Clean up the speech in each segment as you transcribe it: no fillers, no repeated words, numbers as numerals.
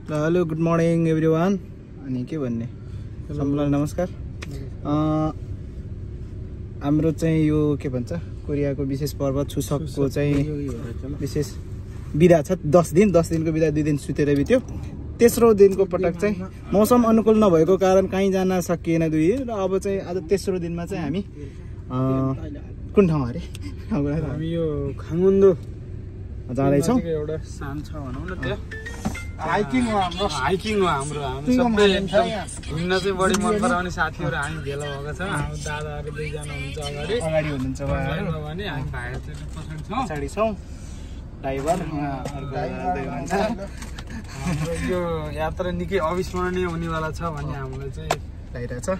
Hello good morning everyone. अनि के भन्ने सबैलाई नमस्कार। हाम्रो चाहिँ यो के भन्छ कोरियाको विशेष पर्व छुसकको चाहिँ विशेष बिदा छ। 10 दिनको बिदा 2 दिन सुतेर बित्यो। तेस्रो दिनको पटक चाहिँ मौसम अनुकूल नभएको कारण कहीँ जान सकिएन 2 दिन र अब चाहिँ आज तेस्रो दिनमा चाहिँ हामी कुन ठाउँ अरे हामी यो खाङमुन्दो जाँदैछौँ। एउटा स्थान छ भनौँ न त्यो हाइकिङ हो हाम्रो हामी सबै घुम्न चाहिँ बढी मन पराउने साथीहरू हामी भेला भएको छ। हाम्रो दादाहरू 2 जना हुनुहुन्छ अगाडि हुनुहुन्छ भने हामी भाइहरू चाहिँ पछाडि छौँ। ड्राइभर हुनुहुन्छ। हाम्रो यो यात्रा निकै अविस्मरणीय हुनेवाला छ भन्ने हामीलाई चाहिँ लागिरहेछ।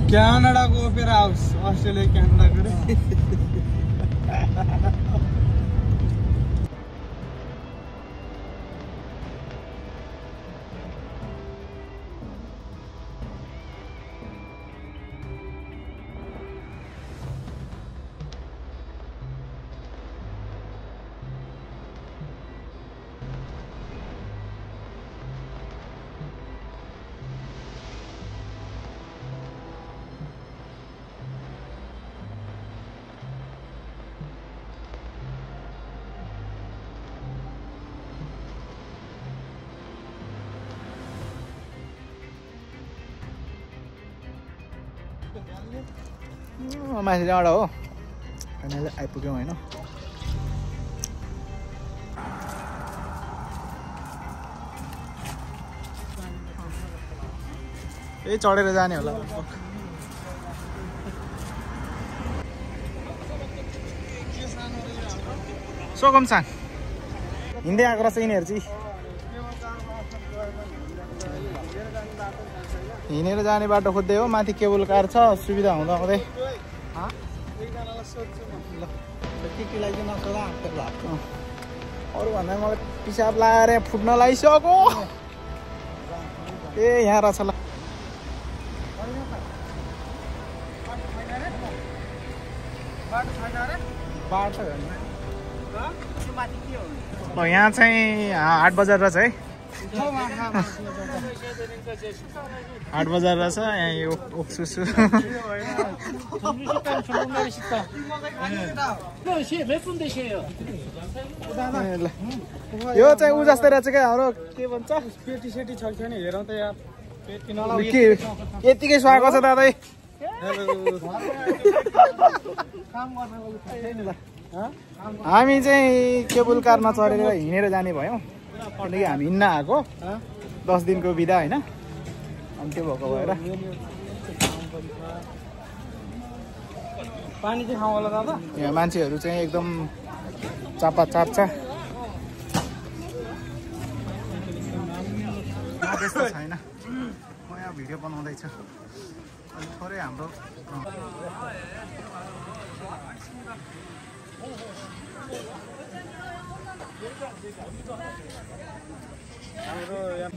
क्यानाडाको ओपेरा हाउस अस्ट्रेलिया क्यानाडाको माथि डाँडा हो। फाइनली आइपुग्यौँ होइन। यही चढेर जाने होला। सोकमसान हिँड्दै आएको रहेछ यिनीहरू चाहिँ। हिँडेर जाने बाटो खोज्दै हो। माथि केबल कार छ सुविधा हुँदा हुँदै। अरू भन्दा मलाई पिसाब लगाएर फुट्न लागिसक्यो। ए यहाँ रहेछ ल। यहाँ चाहिँ हाट बजार रहेछ है। 8 बजार रहेछ। यहाँ यो ओक्सुसु यो चाहिँ ऊ जस्तै रहेछ क्या हाम्रो के भन्छ पेटी सेटी छ कि छैन हेरौँ त यार। यतिकै स्वागत छ दादा। हामी चाहिँ केबल कारमा चढेर हिँडेर जाने भयौँ किनकि हामी हिँड्न आएको 10 दिनको बिदा होइन। अनि त्यो भएको भएर पानी चाहिँ खाउँ होला दादा। यहाँ मान्छेहरू चाहिँ एकदम चापाचाप छ। त्यस्तो छैन। म यहाँ भिडियो बनाउँदैछु। अनि थोरै हाम्रो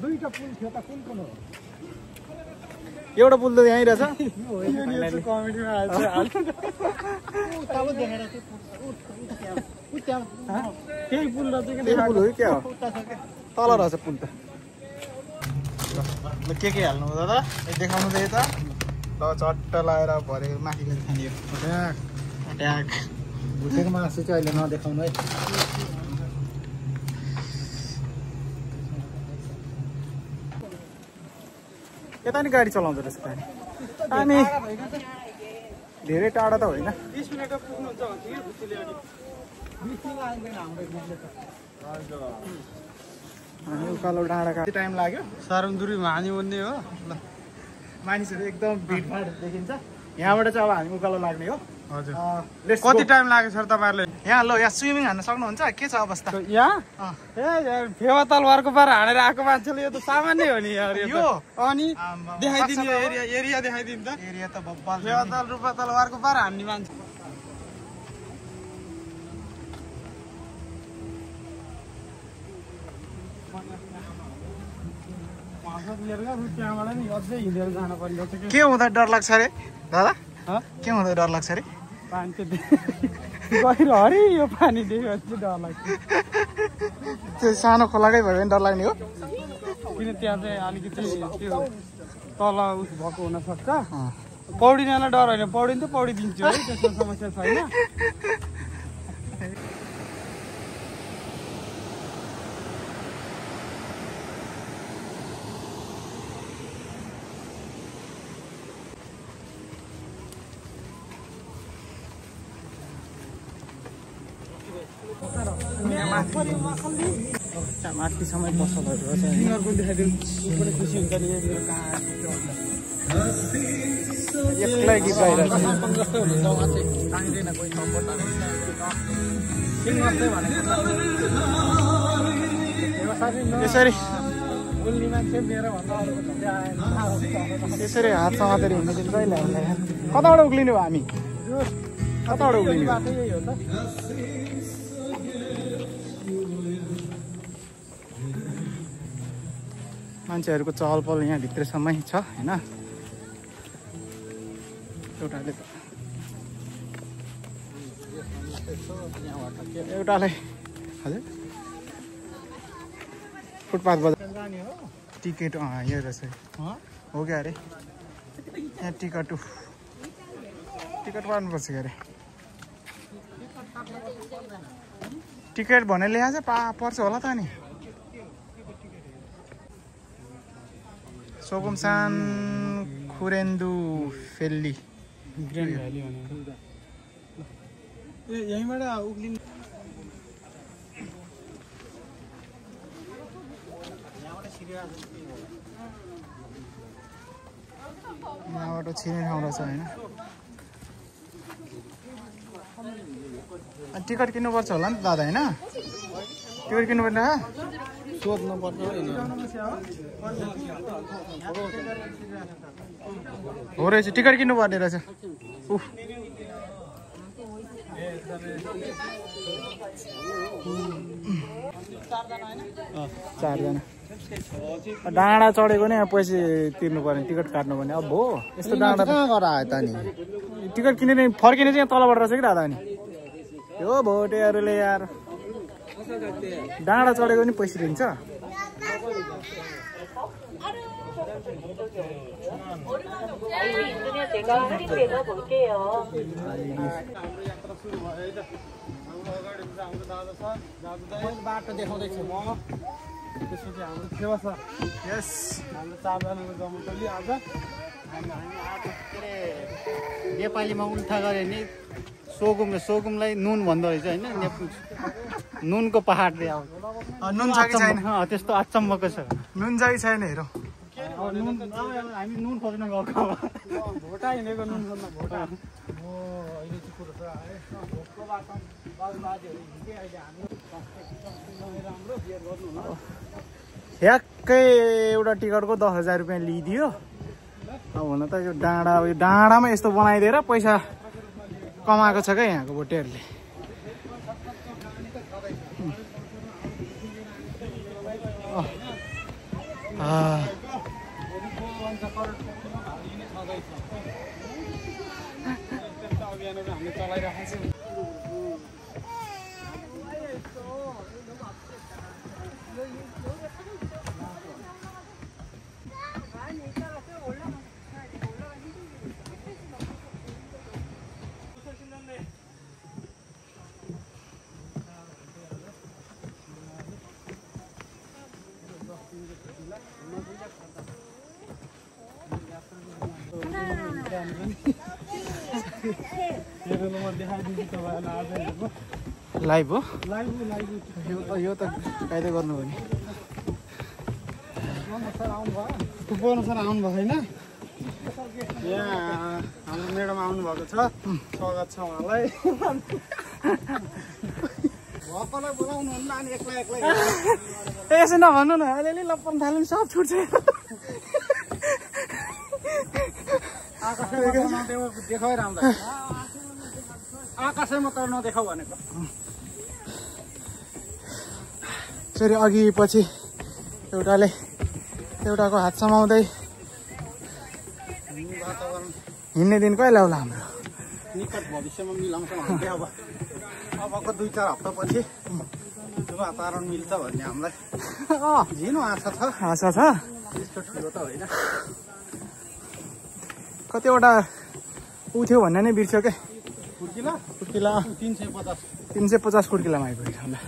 दुईटा पुल थियो त कुन कुन हो? एउटा पुल त यहीँ रहेछ कमेडीमा आएछ केही पुल रहेछ कि त्यही पुल हो कि क्या हो तल रहेछ पुल त ल के हाल्नु हो दादा देखाउनु त यता ल चट्ट लगाएर भरे माथि गएर खाने हो ट्याक भुटेको मासु चाहिँ अहिले नदेखाउनु है यता नि गाडी चलाउँदो रहेछ हामी धेरै टाढा त होइन 20 मिनेटमा पुग्नुहुन्छ हामी उकालो डाँडा कति टाइम लाग्यो सारङदुरी भानी भन्ने हो ल मानिसहरू एकदम भिडभाड देखिन्छ यहाँबाट चाहिँ अब हामी उकालो लाग्ने हो हजुर Let's कति go. टाइम लाग्यो सर तपाईँहरूले यहाँ ल यहाँ स्विमिङ हान्न सक्नुहुन्छ के छ अवस्था यहाँ ए फेवा तलवारको पार हानेर आएको मान्छेले यो त सामान्य हो नि यार यो अनि आम्मा, देखाइदिनु यो एरिया देखाइदिनु त एरिया त बब्बाल छ फेवा नि। तल रूपा तलवारको पार हान्ने मान्छे त्यहाँबाट नि अझै हिँडेर जानु पर्ने के हुँदा डर लाग्छ अरे दादा के हुँदा डर लाग्छ अरे पानी गहिरो हरि यो पानी देखेपछि डर लाग्छ त्यो सानो खोलाकै भयो भने डर लाग्ने हो किन त्यहाँ चाहिँ अलिकति त्यो तल उस भएको हुनसक्छ पौडिनेलाई डर होइन पौडिनु त पौडिदिन्छु है त्यस्तो समस्या छैन माथिसम्म पसलहरू रहेछ होइन। तिनीहरूको देखाइदिनु पनि खुसी हुन्छ नि मेरो कहाँ एक्लै गीत गाइरहेको छ। जस्तै हुन्छ उहाँ चाहिँ चाहिँदैन कोही सपोर्ट यसरी बोल्ने मान्छे मेरो भन्दा अरूको झन्डै आएन यसरी हात समातेर हिँड्नु चाहिँ कहिले हामीलाई यार कताबाट उक्लिनु भयो हामी कताबाट उक्लिनु भयो? बाटो यही हो त मान्छेहरूको चहल पहल यहाँ भित्रसम्मै छ होइन एउटाले हजुर फुटपाथ बजार टिकट यो रहेछ हो क्या अरे यहाँ टिकट पार्नुपर्छ क्या अरे टिकट भने ल्याएछ पर्छ होला त नि सोकुमसान खुरेन्दु फेल्ली ग्रान्ड भ्याली भनेर ए यहीँबाट उक्लिनु यहाँबाट छिर्ने ठाउँ रहेछ होइन टिकट किन्नुपर्छ होला नि त दादा होइन टिकट किन्नुपर्ने सोध्नु पर्छ हो रहेछ टिकट किन्नुपर्ने रहेछ उफ चारजना डाँडा चढेको नि पैसा तिर्नु पर्ने टिकट काट्नु पर्ने अब हो यस्तो डाँडा कहाँ गएर आयो त नि टिकट किनेर फर्किने चाहिँ तलबाट रहेछ कि दादा नि यो भोटेहरूले यार डाँडा चढेको नि पैसा दिन्छ बाटो देखाउँदैछु म त्यसपछि हाम्रो सेवा छ यस हाम्रो चारजनाको जमटोली आज नेपालीमा उल्था गऱ्यो भने सोगुमलाई नुन भन्दो रहेछ होइन नुनको पहाड नुन छ कि छैन त्यस्तो अचम्मको छ नुन छ कि छैन हेरौँ हामी नुन खोज्न गएको भोटा हिँडेको नुन खोज्न भोटा ठ्याक्कै एउटा टिकटको 10,000 रुपियाँ लिइदियो अब हुन त यो डाँडामा यस्तो बनाइदिएर पैसा कमाएको छ क्या यहाँको भोटेहरूले भनेर हामीले चलाइरहेको छौँ। लाइभ हो यो त कायदा गर्नु हो नि पुग्नु सर आउनु भएको छैन यहाँ हाम्रो म्याडम आउनुभएको छ स्वागत छ उहाँलाई भक्कलाई बोलाउनु हुन्न अनि एक्लै यसो नभन्नु न अलिअलि लप्पन थाल्नु सब छुट्छ देखाइ राम्रो आकाशै मात्र नदेखाउ भनेको फेरि अघि पछि एउटाले एउटाको हात समाउँदै हिँड्ने दिन कहिले होला हाम्रो निकट भविष्यमा मिलाउँछ भन्दै अबको 2-4 हप्तापछि वातावरण मिल्छ भन्ने हामीलाई झिनो आशा छ त्यस्तो ठुलो त होइन कतिवटा ऊ थियो भन्ने नै बिर्स्यो के खुड्किला 350 खुड्किलामा आइपुग्यो होला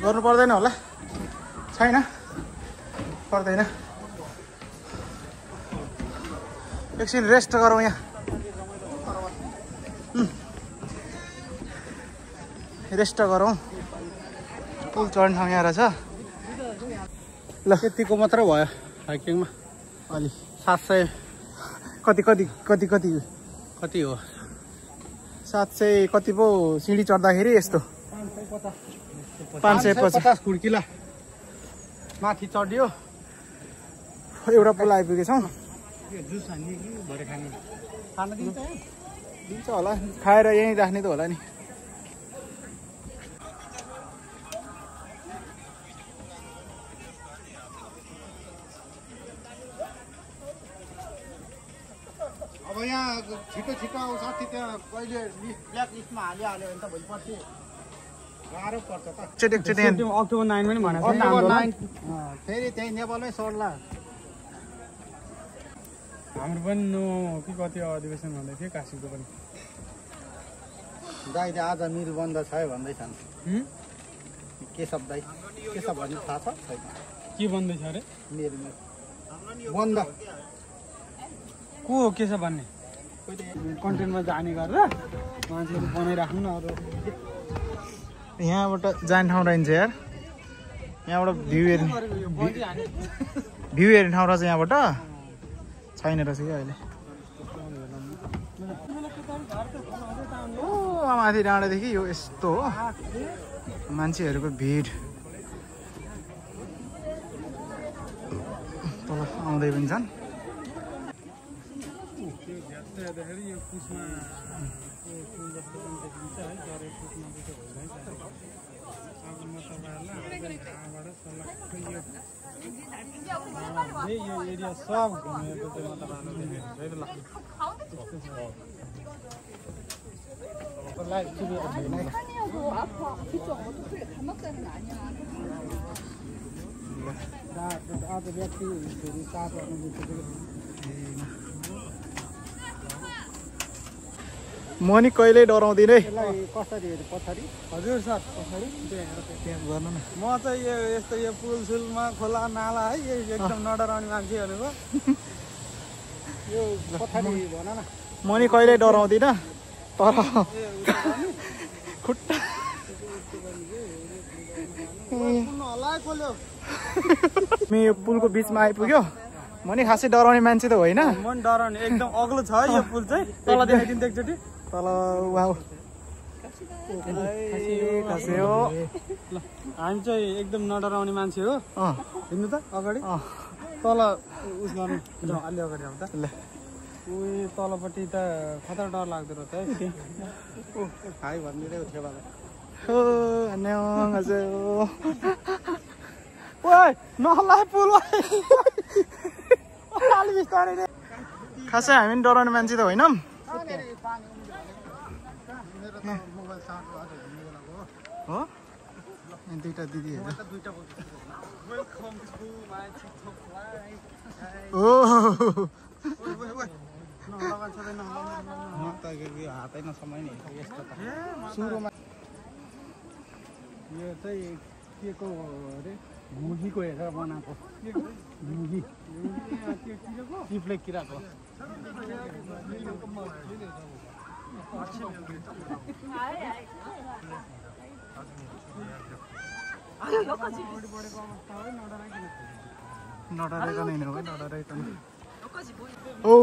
गर्नु पर्दैन होला छैन पर्दैन एकछिन रेस्ट गरौँ यहाँ रेस्ट गरौँ पुल चढ्ने ठाउँ यहाँ रहेछ ल त्यतिको मात्रै भयो हाइकिङमा अलि 700 कति हो 700 कति पो सिँढी चढ्दाखेरि यस्तो 550 खुड्किला माथि चढ्यो एउटा पुल आइपुगेछौँ खान दिन्छ होला खाएर यहीँ राख्ने त होला नि अब यहाँ छिटो आउँछ साथी त्यहाँ कहिले ब्ल्याक लिस्टमा हाल्यो भने त भोलिपर्सि गाह्रो पर्छ त एकचोटि अक्टोबर 9 पनि भनेको फेरि त्यही नेपालमै सर्ला हाम्रो पनि कि कति अधिवेशन हुँदै थियो काशीको पनि दाइले आज मिल बन्द छ भन्दैछन् केशव दाइ केशव भन्ने थाहा छ छैन के बन्दैछ अरे मेरो बन्द को हो केशव भन्ने कन्टेन्टमा जाने गरेर मान्छेहरू बनाइराख्नु न अरू यहाँबाट जाने ठाउँ रहन्छ यार यहाँबाट भ्यू हेर्ने ठाउँ रहेछ यहाँबाट छैन रहेछ कि अहिले माथि डाँडादेखि यो यस्तो हो मान्छेहरूको भिड तल आउँदै पनि छन् यो एरिया सब घुमेको आज व्यक्ति म नि कहिल्यै डराउँदिन है कसरी पछाडि हजुर सर पछाडि त्यहाँ गर्नु न म चाहिँ यस्तो यो पुलसुलमा खोला नाला है यो एकदम नडराउने मान्छे भनेको यो पछाडि भन न म नि कहिल्यै डराउँदिन तर खुट्टा यो पुलको बिचमा आइपुग्यो म नि खासै डराउने मान्छे त होइन म नि डराउने एकदम अग्लो छ है यो पुल चाहिँ तल देखाइदिनु एकचोटि तल वाउ हामी चाहिँ एकदम नडराउने मान्छे हो हिँड्नु त अगाडि तल उस गर्नु अलि अगाडि आउँदा उयो तलपट्टि त खतरा डर लाग्दो रहेछ है हाई भनिदिँदै थियो 안녕하세요. ओए नहल्लाए पुल अलि बिस्तारै रे खासै हामी डराउने मान्छे त होइनौँ हो दुईटा दिदीहरु हातै नसमाइने यस्तो त सुरुमा यो चाहिँ के को अरे मुगीको हेरेर बनाएको मुगी चिप्ले किराको नडराइकन हिँड्नु है नडराइकन ओ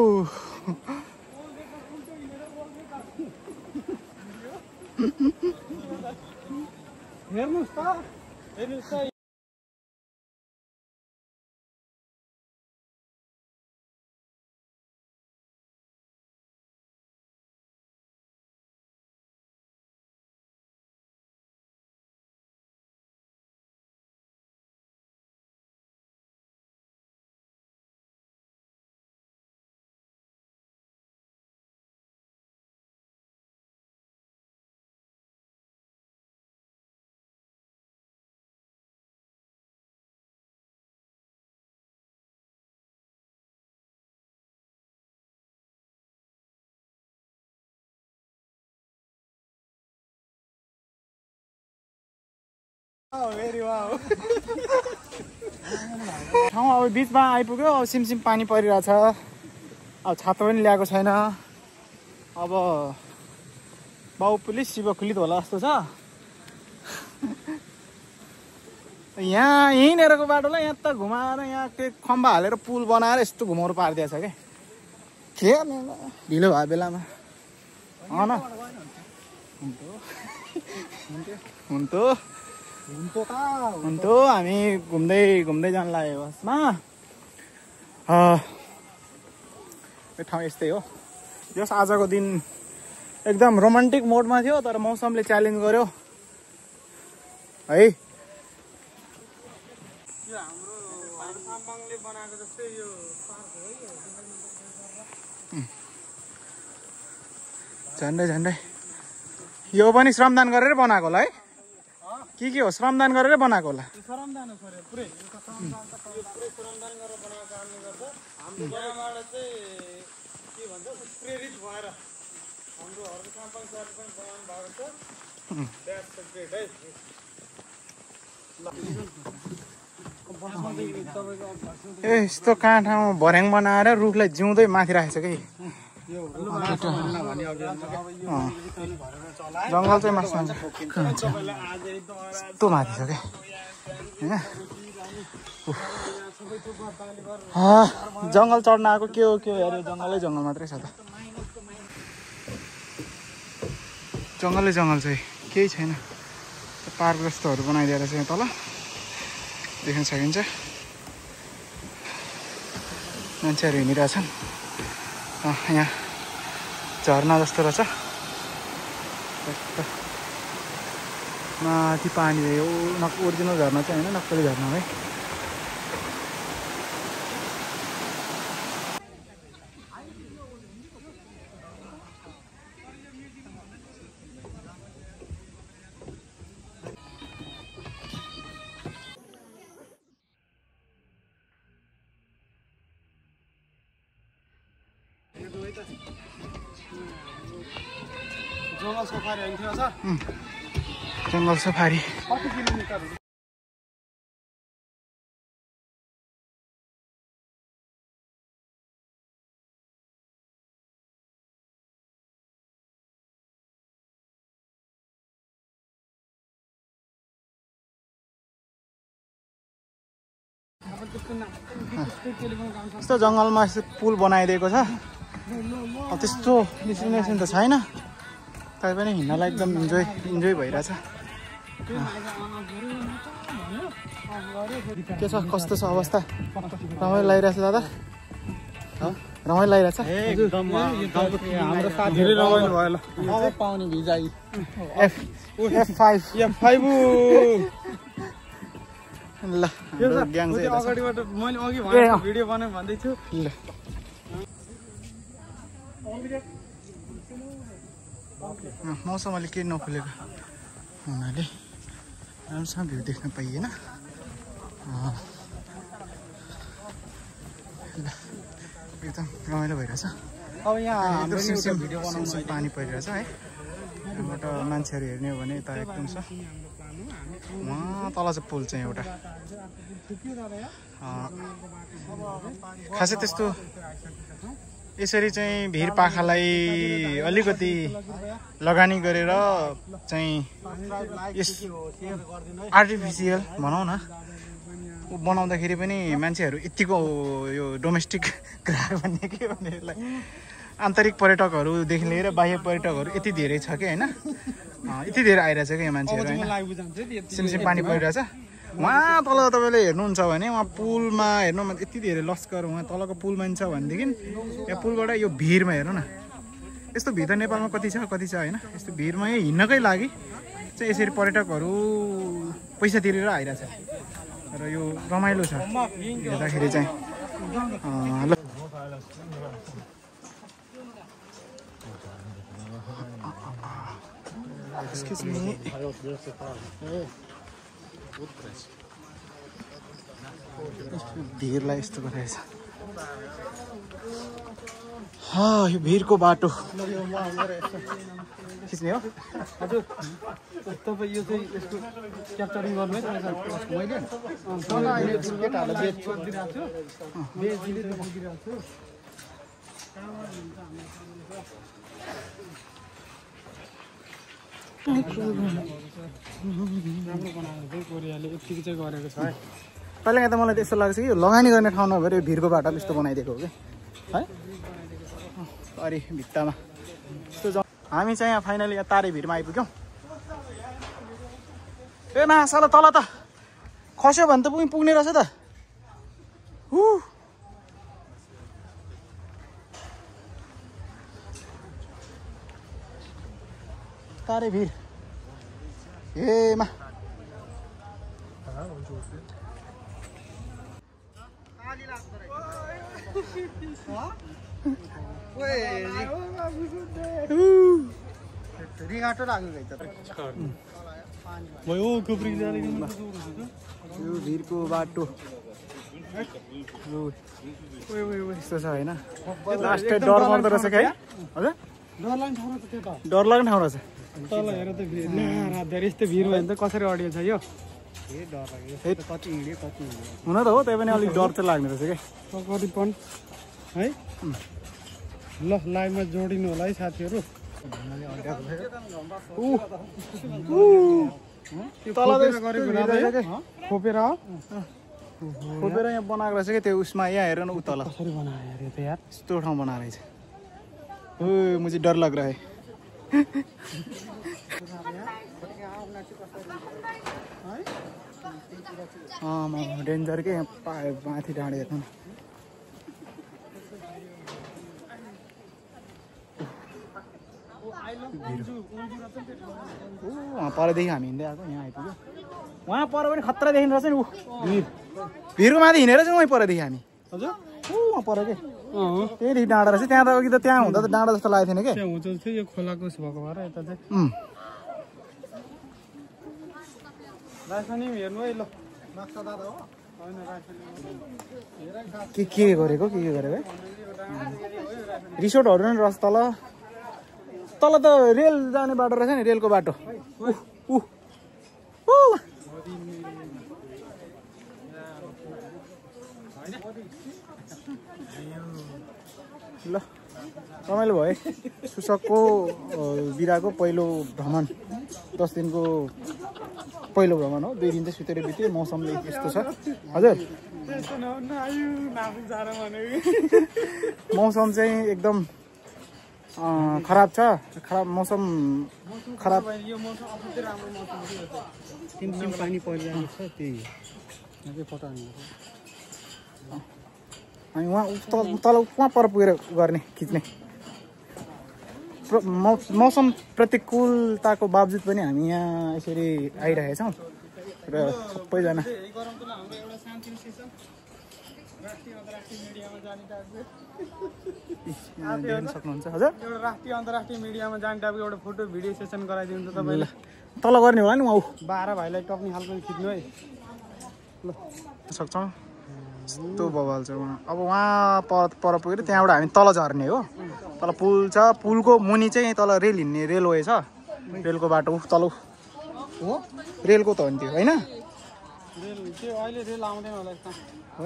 हेर्नुस् त हेर्नुस् त ठाउँ अब बिचमा आइपुग्यो अब सिमसिम पानी परिरहेछ अब छाता पनि ल्याएको छैन अब बाउ पुलिस शिव खुलित होला जस्तो छ यहाँ यहीँनेरको बाटोलाई यहाँ त घुमाएर यहाँ के खम्बा हालेर पुल बनाएर यस्तो घुमाउनु पारिदिएछ के ढिलो भयो बेलामा हुन्थ्यो हामी घुम्दै घुम्दै जान लाग्यो बसमा यो ठाउँ यस्तै हो जस आजको दिन एकदम रोमान्टिक मोडमा थियो तर मौसमले च्यालेन्ज गर्यो है झन्डै झन्डै यो पनि श्रमदान गरेर बनाएको होला है के हो श्रमदान गरेर बनाएको होला श्रमदान हो सर पुरै यो श्रमदान गरेर बनाएको कारणले गर्दा हाम्रो यहाँबाट चाहिँ के भन्छ प्रेरित भएर हाम्रो हरको साम्पाङ सरले पनि बनाउनु भएको छ द्याट्स ग्रेट है ए यस्तो कहाँ ठाउँमा भर्याङ बनाएर रुखलाई जिउँदै माथि राखेको छ कि जङ्गल चाहिँ मासु यस्तो माथि छ क्या जङ्गल चढ्न आएको के हो अरे जङ्गलै जङ्गल मात्रै छ त जङ्गलै जङ्गल चाहिँ केही छैन पार्क जस्तोहरू बनाइदिएर चाहिँ तल देख्न सकिन्छ मान्छेहरू हिँडिरहेछन् यहाँ झरना जस्तो रहेछ माथि पानी हो ओरिजिनल झरना चाहिँ होइन नक्कली झरना है जङ्गल सफारी हुन्थ्यो सर जङ्गल सफारी कति किलोमिटर यस्तो जङ्गलमा यस्तो पुल बनाइदिएको छ अब त्यस्तो डेस्टिनेसन त छैन तै पनि हिँड्नलाई एकदम इन्जोय भइरहेछ के छ कस्तो छ अवस्था रमाइलो लागिरहेछ दादा रमाइलो लागिरहेछ एकदम हाम्रो साथी धेरै रमाइलो भयो ल अब पाउने भिजाइ F5 ल ग्याङ चाहिँ अगाडिबाट मैले अघि भनेको भिडियो बनाउँ भन्दै छु ल मौसम अलिक केही नखुलेको हुनाले राम्रोसँग भ्यू देख्न पाइएन एकदम रमाइलो भइरहेछ अब यहाँ हाम्रो सिमसिम पानी परिरहेछ है यहाँबाट मान्छेहरू हेर्ने हो भने यता एकदम छ वहाँ तल चाहिँ पुल चाहिँ एउटा खासै त्यस्तो यसरी चाहिँ भिर पाखालाई अलिकति लगानी गरेर चाहिँ यस आर्टिफिसियल भनौँ न बनाउँदाखेरि पनि मान्छेहरू यतिको यो डोमेस्टिक ग्राहक भन्ने के भन्ने यसलाई आन्तरिक पर्यटकहरूदेखि लिएर बाह्य पर्यटकहरू यति धेरै छ कि होइन यति धेरै आइरहेछ कि यहाँ मान्छेहरू होइन सिमसिम पानी परिरहेछ वहाँ तल तपाईँले हेर्नुहुन्छ भने वहाँ पुलमा हेर्नु यति धेरै लस्कर वहाँ तलको पुलमा छ भनेदेखि यहाँ पुलबाट यो भिरमा हेर्नु न यस्तो भिर त नेपालमा कति छ होइन यस्तो भिरमा यहाँ हिँड्नकै लागि चाहिँ यसरी पर्यटकहरू पैसा तिरेर आइरहेछ र यो रमाइलो छ हेर्दाखेरि चाहिँ ल Excuse me. भिरलाई यस्तो गरेछ यो भिरको बाटो खिच्ने हो हजुर तपाईँ यो चाहिँ यसको क्याप्चरिङ गर्नु है मैले केटाहरूलाई राम्रो बनाएको चाहिँ कोरियाले यतिको चाहिँ गरेको छ है पहिला त मलाई त्यस्तो लाग्छ कि यो लगानी गर्ने ठाउँ नभएर यो भिरको बाटो यस्तो बनाइदिएको हो कि है अरे भित्तामा यस्तो हामी चाहिँ यहाँ फाइनली यहाँ तारे भिरमा आइपुग्यौँ ए मासाला तल त खस्यो भने त पुग्ने रहेछ त तारे भिर मा रिगाटो लाग्नु यो भिरको बाटो यस्तो छ होइन लास्ट डर पर्दो रहेछ क्या हजुर डर लाग्ने ठाउँ रहेछ तल हेर त भिर धेरै यस्तो भिर भयो भने त कसरी अडियो छ यो हुन त हो त्यही पनि अलिक डर चाहिँ लाग्ने रहेछ क्या कति पन है ल लाइभमा जोडिनु होला है साथीहरू खोपेर यहाँ बनाएको रहेछ क्या त्यो उसमा यहाँ हेर न उतल कसरी बनायो अरे त यार यस्तो ठाउँ बनाएको रहेछ मुझे डर लग रहा है डेन्जर के माथि डाँडे हेर्नु वहाँ परदेखि हामी हिँड्दै आएको यहाँ आइपुग्यो वहाँ पर पनि खतरा देखिन्छ रहेछ नि भिरको माथि हिँडेर चाहिँ वहीँ परदेखि हामी हजुर वहाँ पर के त्यहीँदेखि डाँडा रहेछ त्यहाँ त अघि त त्यहाँ हुँदा त डाँडा जस्तो लागेको थिएन क्या त्यहाँ हुन्छ यो खोलाको भएको भएर यता चाहिँ राजधानी हेर्नु है ल के गरेको के गरेको है रिसोर्टहरू नि रहेछ तल तल त रेल जाने बाटो रहेछ नि रेलको बाटो ल रमाइलो भयो सुसकको बिराको पहिलो भ्रमण 10 दिनको पहिलो भ्रमण हो 2 दिन चाहिँ सुतेर बित्यो मौसमले यस्तो छ हजुर मौसम चाहिँ एकदम खराब छ खराब मौसम खराब सिमसिम पानी परिरहेको छ त्यही हामी वहाँ तल वहाँ पर पुगेर गर्ने खिच्ने मौसम प्रतिकूलताको बावजुद पनि हामी यहाँ यसरी आइरहेका छौँ र सबैजना सक्नुहुन्छ हजुर एउटा राष्ट्रिय अन्तर्राष्ट्रिय मिडियामा जाने टाइपको एउटा फोटो भिडियो सेसन गराइदिनु त तपाईँले तल गर्ने होला नि ऊ 12 भाइलाई टप्ने खालको खिच्नु है ल सक्छौँ यस्तो बवाल छ वहाँ अब वहाँ पर पुगेर त्यहाँबाट हामी तल झर्ने हो तल पुल छ पुलको मुनि चाहिँ तल रेल हिँड्ने रेलवे छ रेलको बाटो तल हो रेलको त हो नि त्यो होइन रेल त्यो अहिले रेल आउँदैन होला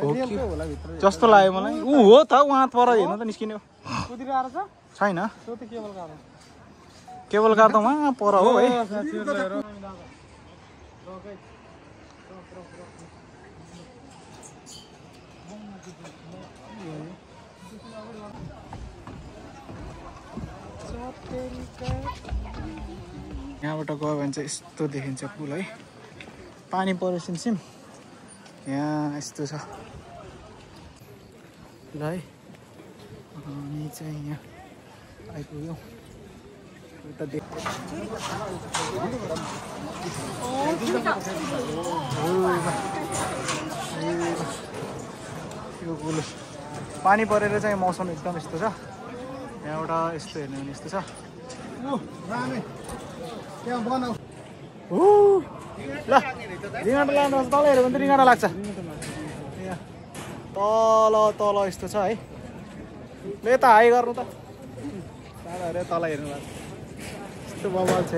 रेलकै होला भित्र जस्तो लाग्यो मलाई ऊ हो त वहाँ पर हेर्नु त निस्किने हो कुदिरहेको छ छैन त्यो त केबल कार हो केबल कार त वहाँ पर हो है यहाँबाट गयो भने चाहिँ यस्तो देखिन्छ पुल है पानी पऱ्यो सिमसिम यहाँ यस्तो छ ल है अनि चाहिँ यहाँ आइपुग्यौँ यो पुल पानी परेर चाहिँ मौसम एकदम यस्तो छ यहाँबाट यस्तो हेर्ने भने यस्तो छ ल रिङ्गटा लानुहोस् तल हेऱ्यो भने त रिङ्गटा लाग्छ तल तल यस्तो छ है ल यता हाई गर्नु त दादाहरू तल हेर्नु भएको यस्तो बवाल छ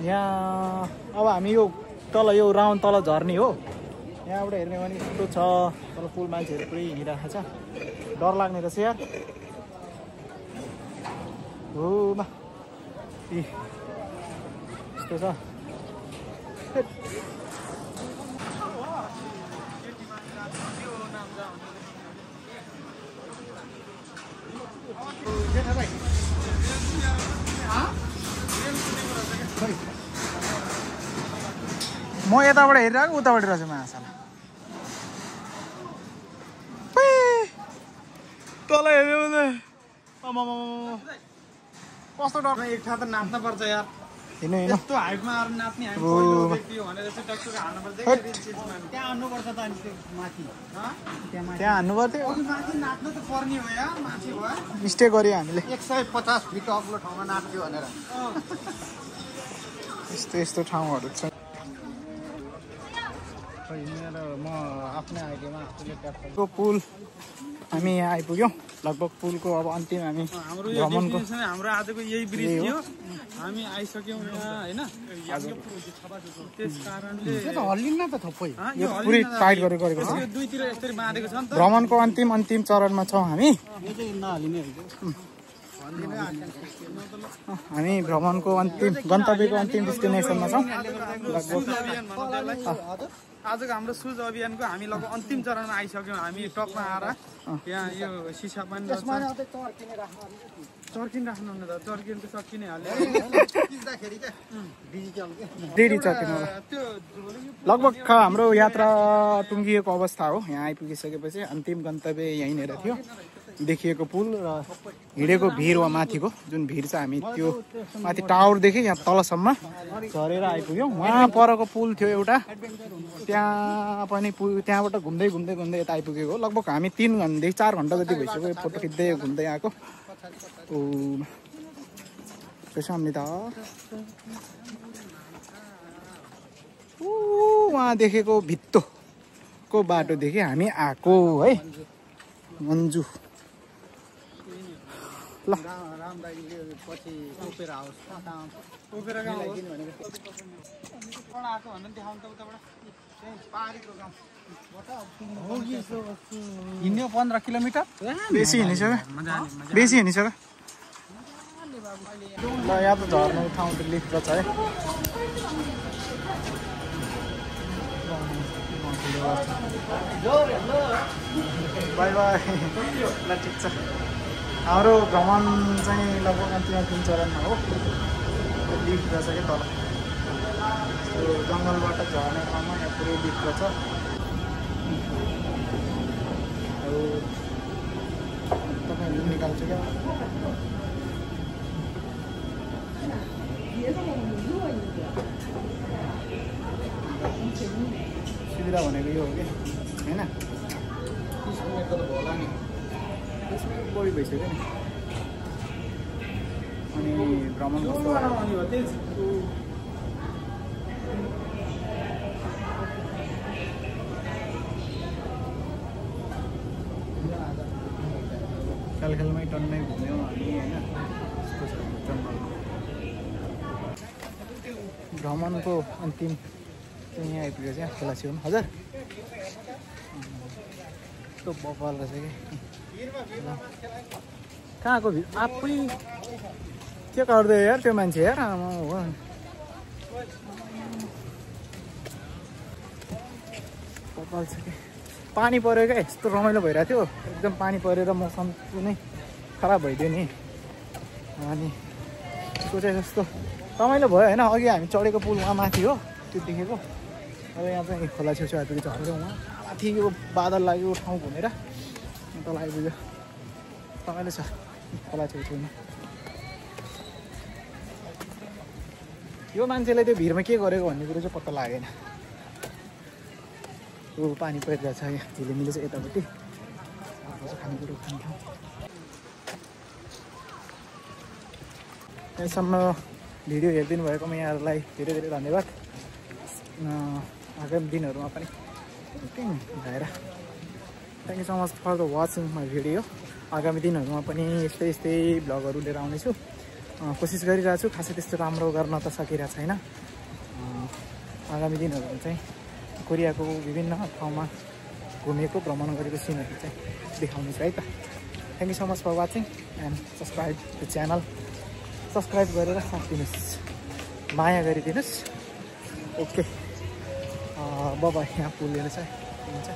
यहाँ अब हामी यो तल यो राउन्ड तल झर्ने हो यहाँबाट हेर्ने भने यस्तो छ तल पुल मान्छेहरू पुरै हिँडिरहेको छ डर लाग्ने रहेछ यार हो यस्तो छ म यताबाट हेरिरहेको उताबाट रहेछ महाशाला तल हेऱ्यो भने कस्तो डर एक ठाउँ त नाच्न पर्छ यार हिँड्नु हिँड्नु यस्तो हाइटमा आएर नाच्ने हामी पहिलो व्यक्ति हो भनेर चाहिँ टक्क हाल्नुपर्छ त्यहाँ हान्नुपर्छ त अनि त्यो माथि त्यहाँ हान्नु पर्थ्यो माथि नाच्नु त पर्ने हो यार माथि भयो मिस्टेक गऱ्यो हामीले 150 फिट अग्लो ठाउँमा नाच्यो भनेर यस्तो यस्तो ठाउँहरू छ म आफ्नै आइडियामा आफूले को पुल हामी यहाँ आइपुग्यौँ लगभग पुलको अब अन्तिम हामी हाम्रो यो डेस्टिनेसन हाम्रो आजको यही ब्रिज थियो हामी आइसक्यौँ यहाँ होइन त्यस कारणले हल्लिन्न त थप्पै यो पुरै टाइट गरेको छ यो दुईतिर यसरी बाँधेको छ नि त भ्रमणको अन्तिम चरणमा छौँ हामी हामी भ्रमणको गन्तव्यको अन्तिम डेस्टिनेसनमा छौँ लगभग आजको हाम्रो सुज अभियानको हामी लगभग अन्तिम चरणमा आइसक्यौँ हामी टपमा आएर यहाँ यो सिसा पनि चर्किन राख्नु त चर्किन त सकिने हाल्यो डेढी चर्किनु त्यो लगभग हाम्रो यात्रा टुङ्गिएको अवस्था हो यहाँ आइपुगिसकेपछि अन्तिम गन्तव्य यहीँनिर थियो देखिएको पुल र हिँडेको भिर वा माथिको जुन भिर छ हामी त्यो माथि टावरदेखि यहाँ तलसम्म झरेर आइपुग्यौँ वहाँ परको पुल थियो एउटा त्यहाँ पनि पुल त्यहाँबाट घुम्दै घुम्दै घुम्दै यता आइपुगेको हो लगभग हामी 3 घन्टादेखि 4 घन्टा जति भइसक्यो फोटो खिच्दै घुम्दै आएको सामने त वहाँ देखेको भित्तोको बाटोदेखि हामी आएको है मन्जु ल पछि टोपेर आओस् टोपेर गाउँ आएको भन्दा देखाउनु त उताबाट पहाडीको गाउँ हिँड्यो 15 किलोमिटर बेसी हिँडिसक्यो ल यहाँ त झर्ने ठाउँ त लिफ्ट छ है बाई बाई ल ठिक छ हाम्रो भ्रमण चाहिँ लगभग अन्तिम चरणमा हो लिफ्ट रहेछ क्या तल त्यो जङ्गलबाट झर्ने ठाउँमा यहाँ पुरै लिफ्ट रहेछ फोटोहरू तपाईँहरूले निकाल्छ क्या। सुविधा भनेको यो हो कि होइन, 30 मिनटको त होला नि, 30 मिनट बढी भइसक्यो नि। अनि भ्रमण कस्तो खेलखेलमै टन्नै घुम्यौँ हामी होइन। भ्रमणको अन्तिम चाहिँ यहाँ आइपुग्यो चाहिँ खोला छेउमा। हजुर यस्तो बपाल रहेछ कि कहाँको आफै के गर्दै यार त्यो मान्छे यार आमा हो। बपाल छ कि पानी पऱ्यो क्या, यस्तो रमाइलो भइरहेको थियो। एकदम पानी परेर मौसम नै खराब भइदियो नि। अनि सोचे जस्तो रमाइलो भयो होइन। अघि हामी चढेको पुल वहाँ माथि हो त्यो देखेको। अब यहाँ चाहिँ खोला छेउछेउ आइपुग्यो झरेको उहाँ माथि यो बादल लाग्यो ठाउँ घुमेर तल आइपुग्यो। रमाइलो छ खोला छेउछेउमा। यो मान्छेले त्यो भिडमा के गरेको भन्ने कुरो चाहिँ पत्ता लागेन। यो पानी परिरहेको छ यहाँ झिलिमिली चाहिँ यतापट्टि खानेकुरो खान्थ्यौँ। यहाँसम्म भिडियो हेरिदिनु भएकोमा यहाँहरूलाई धेरै धेरै धन्यवाद। आगामी दिनहरूमा पनि भएर thank you so much for the watching my video. आगामी दिनहरूमा पनि यस्तै यस्तै भ्लगहरू लिएर आउनेछु। कोसिस गरिरहेको छु, खासै त्यस्तो राम्रो गर्न त सकिरहेको छैन। आगामी दिनहरूमा चाहिँ कोरियाको विभिन्न ठाउँमा घुमेको भ्रमण गरेको सिनहरू चाहिँ देखाउनेछु है त। Thank you so much for watching and subscribe the channel. Subscribe गरेर साथ दिनुहोस्, माया गरिदिनुहोस्। ओके बाबा यहाँ पुल लिएर चाहिँ हुन्छ।